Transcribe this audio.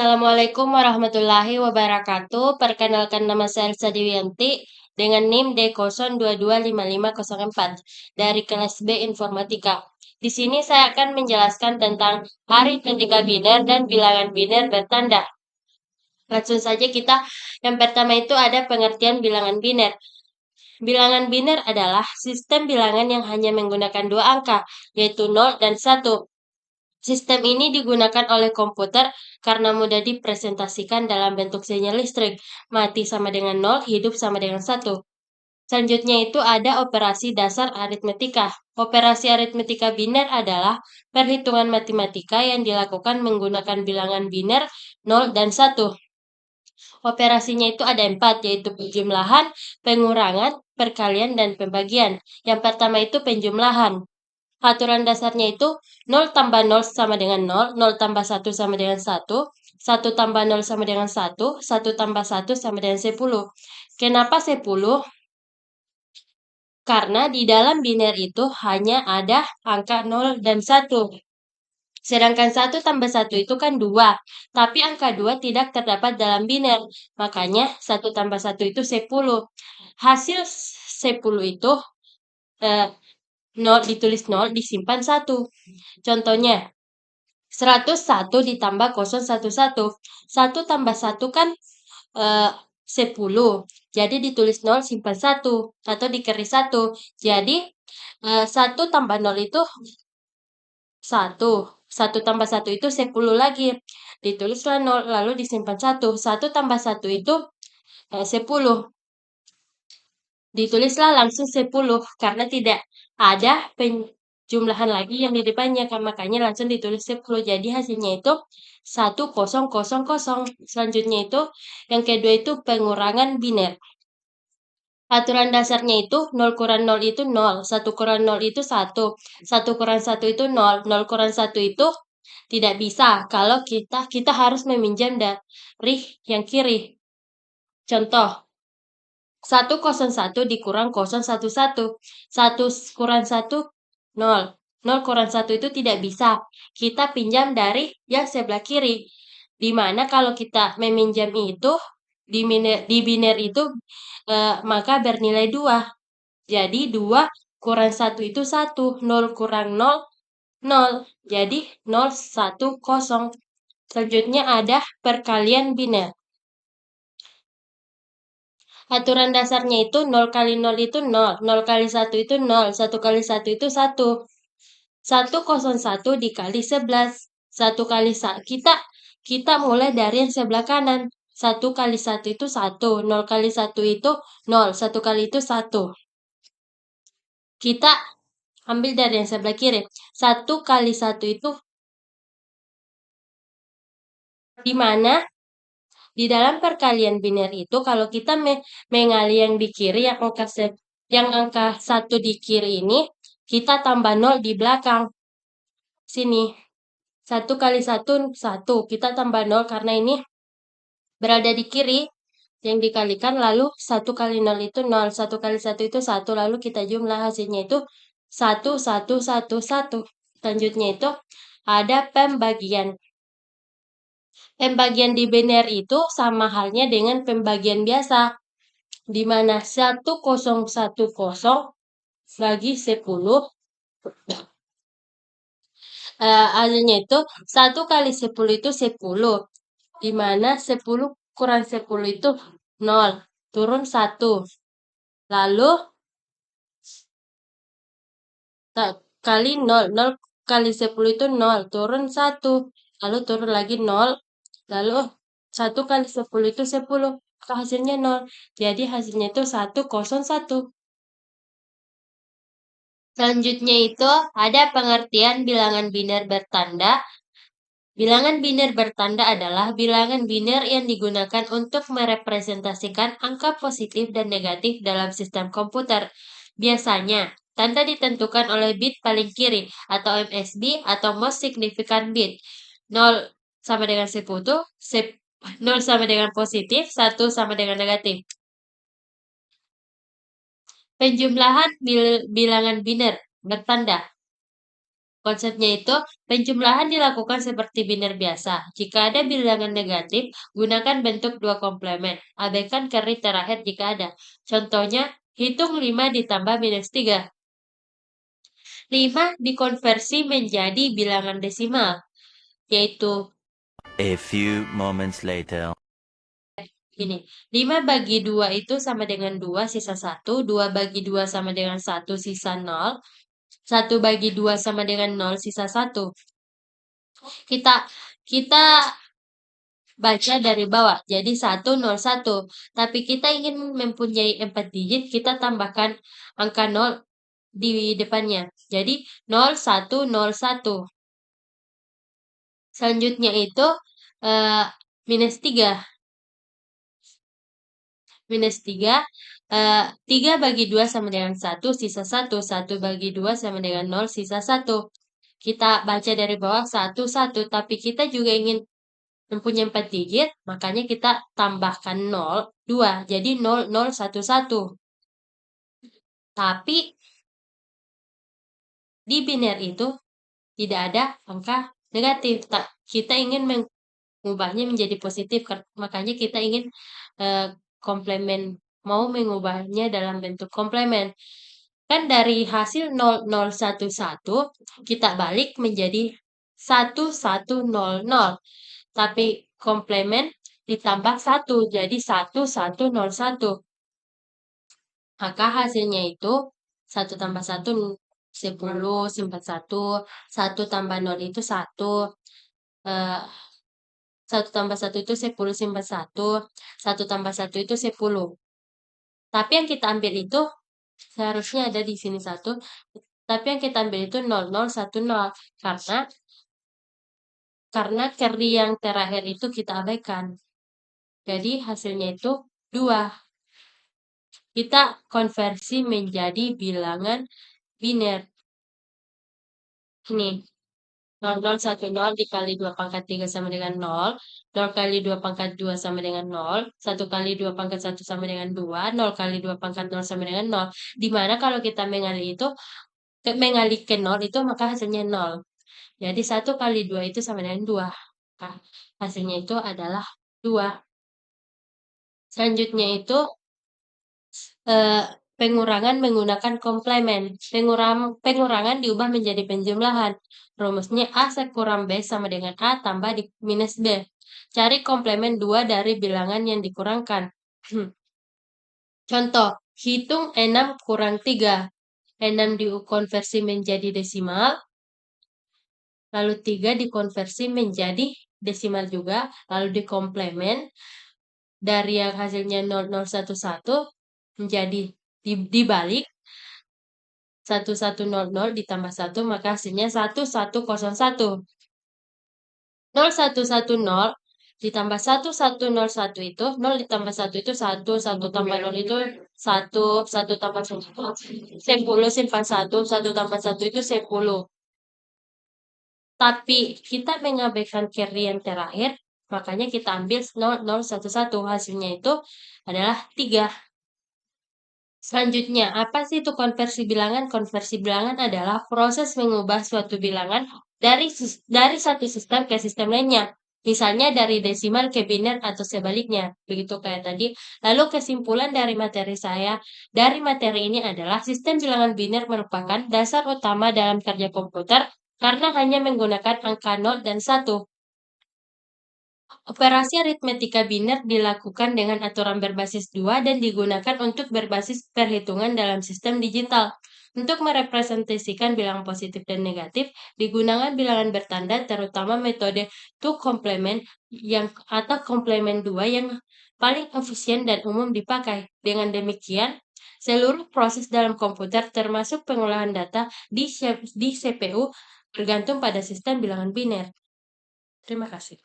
Assalamualaikum warahmatullahi wabarakatuh. Perkenalkan nama saya Elsa Dewianti dengan NIM D02255504 dari kelas B Informatika. Di sini saya akan menjelaskan tentang aritmetika biner dan bilangan biner bertanda. Langsung saja yang pertama itu ada pengertian bilangan biner. Bilangan biner adalah sistem bilangan yang hanya menggunakan dua angka, yaitu 0 dan 1. Sistem ini digunakan oleh komputer karena mudah dipresentasikan dalam bentuk sinyal listrik. Mati sama dengan 0, hidup sama dengan 1. Selanjutnya itu ada operasi dasar aritmetika. Operasi aritmetika biner adalah perhitungan matematika yang dilakukan menggunakan bilangan biner 0 dan 1. Operasinya itu ada 4, yaitu penjumlahan, pengurangan, perkalian, dan pembagian. Yang pertama itu penjumlahan. Aturan dasarnya itu 0 tambah 0 sama dengan 0, 0 tambah 1 sama dengan 1, 1 tambah 0 sama dengan 1, 1 tambah 1 sama dengan 10. Kenapa 10? Karena di dalam biner itu hanya ada angka 0 dan 1. Sedangkan 1 tambah 1 itu kan 2. Tapi angka 2 tidak terdapat dalam biner. Makanya 1 tambah 1 itu 10. Hasil 10 itu 0 ditulis 0, disimpan 1. Contohnya, 101 ditambah 011. 1 tambah 1 kan 10. Jadi ditulis 0, simpan 1. Atau dikeris 1. Jadi 1 tambah 0 itu 1. 1 tambah 1 itu 10 lagi. Ditulislah 0, lalu disimpan 1. 1 tambah 1 itu 10. Ditulislah langsung 10 karena tidak ada penjumlahan lagi yang di depannya, makanya langsung ditulis 10. Jadi hasilnya itu 1000. Selanjutnya itu yang kedua itu pengurangan biner. Aturan dasarnya itu 0 kurang 0 itu 0, 1 kurang 0 itu 1, 1 kurang 1 itu 0, 0 kurang 1 itu tidak bisa kalau kita harus meminjam dari yang kiri. Contoh, 101 dikurang 011. 1 kurang 1, 0. 0 kurang 1 itu tidak bisa. Kita pinjam dari yang sebelah kiri. Di mana kalau kita meminjam itu, di biner itu, maka bernilai 2. Jadi 2 kurang 1 itu 1. 0 kurang 0, 0. Jadi 0, 1, 0. Selanjutnya ada perkalian biner. Aturan dasarnya itu 0 kali 0 itu 0, 0 kali 1 itu 0, 1 kali 1 itu 1. 101 dikali 11. 1 kali 1, kita mulai dari yang sebelah kanan. 1 kali 1 itu 1, 0 kali 1 itu 0, 1 kali itu 1. Kita ambil dari yang sebelah kiri. 1 kali 1 itu di mana? Di dalam perkalian biner itu kalau kita mengali yang di kiri yang angka 1 di kiri ini, kita tambah 0 di belakang. Sini. 1 kali 1, 1. Kita tambah 0 karena ini berada di kiri. Yang dikalikan lalu 1 kali 0 itu 0. 1 kali 1 itu 1. Lalu kita jumlah hasilnya itu 1, 1, 1, 1. Selanjutnya itu ada pembagian. Pembagian di biner itu sama halnya dengan pembagian biasa. Di mana 1010 bagi 10. Hasilnya itu 1 kali 10 itu 10. Di mana 10 kurang 10 itu 0. Turun 1. Lalu kali 0. 0 kali 10 itu 0. Turun 1. Lalu turun lagi 0. Lalu 1 kali 10 itu 10. Hasilnya 0. Jadi hasilnya itu 101. Selanjutnya itu ada pengertian bilangan biner bertanda. Bilangan biner bertanda adalah bilangan biner yang digunakan untuk merepresentasikan angka positif dan negatif dalam sistem komputer. Biasanya, tanda ditentukan oleh bit paling kiri atau MSB atau most significant bit. 0 sama dengan 10, 0 sama dengan positif, 1 sama dengan negatif. Penjumlahan bilangan biner bertanda. Konsepnya itu, penjumlahan dilakukan seperti biner biasa. Jika ada bilangan negatif, gunakan bentuk dua komplement. Abaikan carry terakhir jika ada. Contohnya, hitung 5 ditambah minus 3. 5 dikonversi menjadi bilangan desimal, yaitu A few moments later. Gini, 5 bagi 2 itu sama dengan 2 sisa 1, 2 bagi 2 sama dengan 1 sisa 0, 1 bagi 2 sama dengan 0 sisa 1. Kita kita baca dari bawah, jadi 101. Tapi kita ingin mempunyai 4 digit, kita tambahkan angka 0 di depannya. Jadi 0101. Selanjutnya itu minus 3. Minus 3, 3 bagi 2 sama dengan 1, sisa 1. 1 bagi 2 sama dengan 0, sisa 1. Kita baca dari bawah 1, 1. Tapi kita juga ingin mempunyai 4 digit, makanya kita tambahkan 0, 2. Jadi 0, 0, 1, 1. Tapi di biner itu tidak ada angka negatif. Kita ingin mengubahnya menjadi positif, makanya kita ingin komplement, mau mengubahnya dalam bentuk komplement. Kan dari hasil 0011 kita balik menjadi 1100. Tapi komplement ditambah 1 jadi 1101. Maka hasilnya itu 1 tambah 1 10 simpan 1, 1 tambah 0 itu 1, 1 tambah 1 itu 10 simpan 1, 1 tambah 1 itu 10. Tapi yang kita ambil itu seharusnya ada di sini 1, tapi yang kita ambil itu 0010 karena carry yang terakhir itu kita abaikan. Jadi hasilnya itu 2. Kita konversi menjadi bilangan biner. Ini 0010 dikali 2 pangkat 3 sama dengan 0, 0 kali 2 pangkat 2 sama dengan 0, 1 kali 2 pangkat 1 sama dengan 2, 0 kali 2 pangkat 0 sama dengan 0. Dimana kalau kita mengalih ke 0 itu maka hasilnya 0. Jadi 1 kali 2 itu sama dengan 2. Nah, hasilnya itu adalah 2. Selanjutnya itu pengurangan menggunakan komplement. Pengurangan diubah menjadi penjumlahan. Rumusnya A sekurang B sama dengan A tambah minus B. Cari komplement 2 dari bilangan yang dikurangkan. Contoh, hitung 6 kurang 3. 6 dikonversi menjadi desimal, lalu 3 dikonversi menjadi desimal juga, lalu dikomplement. Dari yang hasilnya 0011 menjadi dibalik 1100 ditambah 1 maka hasilnya 1101. 0110 ditambah 1101 itu 0 ditambah 1 itu 1, 1 tambah 0 itu 1, 1 tambah 1 10 simpan 1, 1 tambah 1 itu 10. Tapi kita mengabaikan carry yang terakhir, makanya kita ambil 0011. Hasilnya itu adalah 3. Selanjutnya, apa sih itu konversi bilangan? Konversi bilangan adalah proses mengubah suatu bilangan dari satu sistem ke sistem lainnya. Misalnya dari desimal ke biner atau sebaliknya. Begitu kayak tadi. Lalu kesimpulan dari materi ini adalah sistem bilangan biner merupakan dasar utama dalam kerja komputer karena hanya menggunakan angka 0 dan 1. Operasi aritmetika biner dilakukan dengan aturan berbasis 2 dan digunakan untuk berbasis perhitungan dalam sistem digital. Untuk merepresentasikan bilangan positif dan negatif, digunakan bilangan bertanda terutama metode two complement atau komplement 2 yang paling efisien dan umum dipakai. Dengan demikian, seluruh proses dalam komputer termasuk pengolahan data di CPU bergantung pada sistem bilangan biner. Terima kasih.